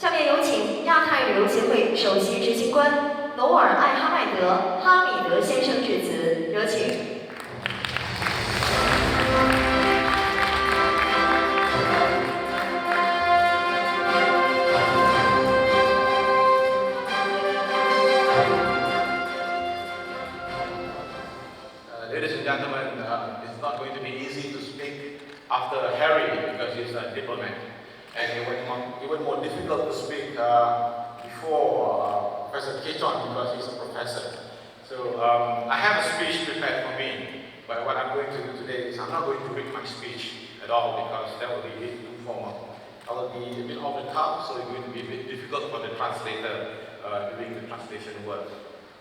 下面有请亚太旅游协会首席执行官努尔艾哈迈德·哈米德先生致辞，有请。Ladies and gentlemen, it's not going to be easy to speak after Harry because he's a diplomat. And even more difficult to speak before Professor Keaton because he's a professor. So I have a speech prepared for me, but what I'm going to do today is I'm not going to read my speech at all because that will be a bit too formal. I will be a bit off the cuff, so it's going to be a bit difficult for the translator doing the translation work.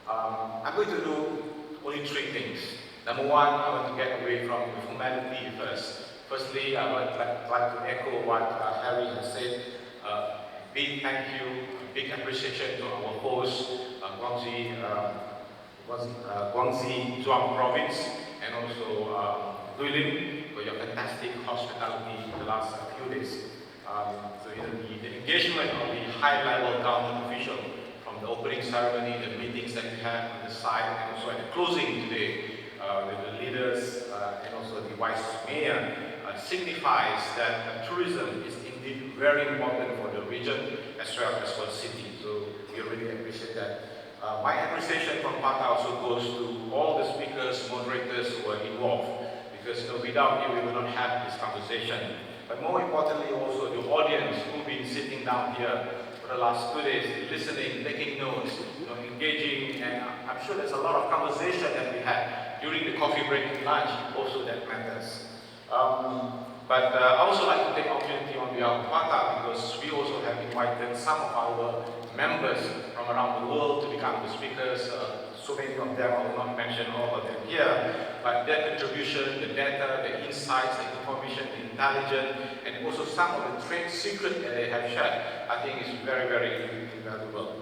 I'm going to do only three things. Number one, I want to get away from the formality first. Firstly, I would like to echo what Harry has said. Big thank you, big appreciation to our host, Guangxi Zhuang Province, and also Guilin for your fantastic hospitality in the last few days. So the engagement of the high-level government official from the opening ceremony, the meetings that we had on the side, and also at the closing today with the leaders and also the vice mayor signifies that tourism is indeed very important for the region as well as for the city. So we really appreciate that. My appreciation from Pata also goes to all the speakers, moderators who are involved, because without you we will not have this conversation. But more importantly also the audience who've been sitting down here for the last 2 days, listening, taking notes, engaging, and I'm sure there's a lot of conversation that we had during the coffee break and lunch also that matters. But I also like to take opportunity on behalf of Pata because we also have invited some of our members from around the world to become the speakers. So many of them, I will not mention all of them here, but their contribution, the data, the insights, the information, the intelligence, and also some of the trade secrets that they have shared, I think is very, very invaluable.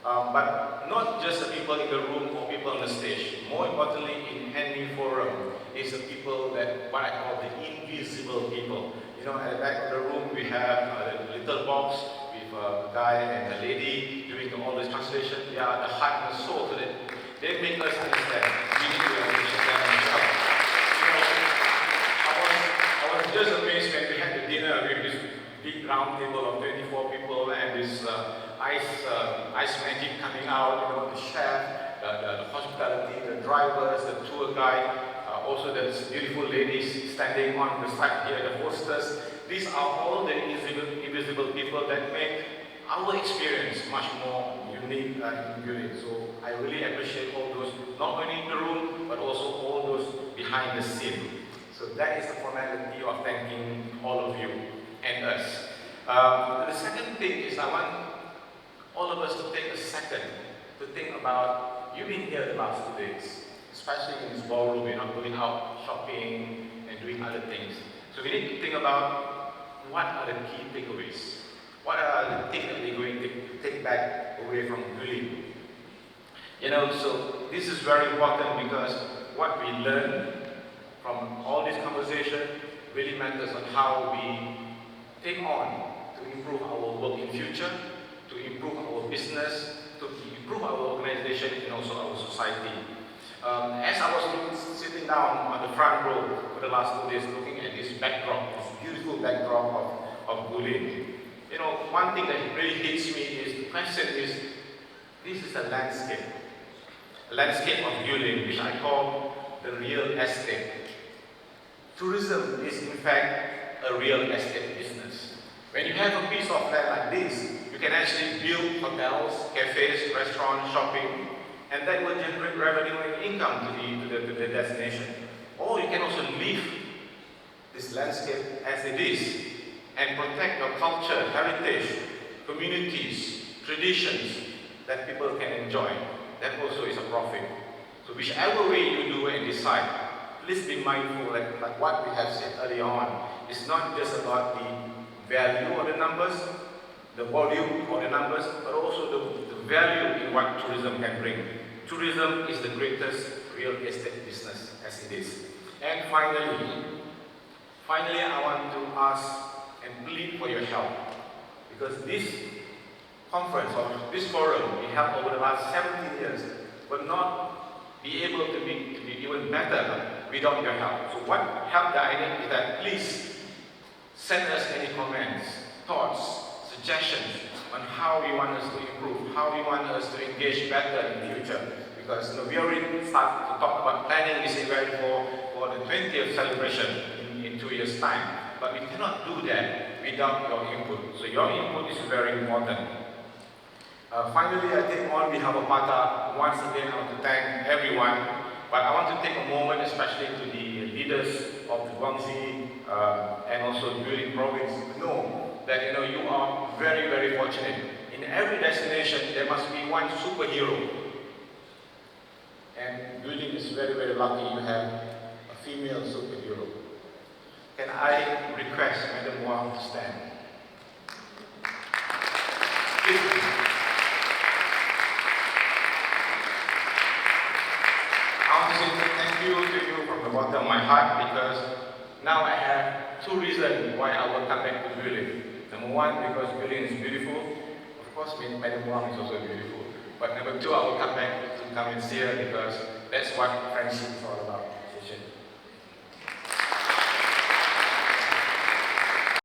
But not just the people in the room or people on the stage. More importantly, in any forum, is the people that what I call the invisible people. At the back of the room we have the little box with a guy and a lady doing all this translation. They are the heart and the soul, so that they make us understand. We need to appreciate them themselves. I was just amazed when we had the dinner with this big round table of 24 people and this ice magic coming out, the chef, the hospitality, the drivers, the tour guide, also the beautiful ladies standing on the side here, the hostess. These are all the invisible people that make our experience much more unique and unique. So I really appreciate all those, not only in the room, but also all those behind the scene. So that is the formality of thanking all of you and us. The second thing is I want all of us to take a second to think about, you've been here the last 2 days, especially in this ballroom, we're not going out shopping and doing other things. So we need to think about what are the key takeaways. What are the things that we're going to take back away from Guilin? So this is very important because what we learn from all this conversation really matters on how we take on to improve our work in future, to improve our business, to improve our organization and also our society. As I was sitting down on the front row for the last 2 days looking at this backdrop, this beautiful backdrop of Guilin, one thing that really hits me is the question is, this is a landscape of Guilin, which I call the real estate. Tourism is in fact a real estate business. When you have a piece of land like this, you can actually build hotels, cafes, restaurants, shopping, and that will generate revenue and income to the destination. Or you can also leave this landscape as it is and protect your culture, heritage, communities, traditions that people can enjoy. That also is a profit. So whichever way you do and decide, please be mindful like what we have said earlier on. It's not just about the value of the numbers, the volume of the numbers, but also the value in what tourism can bring. Tourism is the greatest real estate business as it is. And finally, I want to ask and plead for your help, because this conference or this forum we held over the last 17 years will not be able to be even better without your help. So what help that I need is that please send us any comments, thoughts, suggestions on how you want us to improve, how you want us to engage better in the future. Because we already start to talk about planning this event for the 20th celebration in 2 years' time. But we cannot do that without your input. So your input is very important. Finally, I think on behalf of Bata, once again I want to thank everyone. But I want to take a moment, especially to the leaders of the Guangxi and also Guilin province, to know that you are very, very fortunate. In every destination, there must be one superhero. And Guilin is very, very lucky you have a female superhero. Can I request Madam Wang to stand? I want to say thank you to you from the bottom of my heart, because now I have 2 reasons why I will come back to Guilin. Number 1, because Guilin is beautiful. Of course, Madam Wang is also beautiful. But number 2, I will come back to come and see her, because that's what friendship is all about.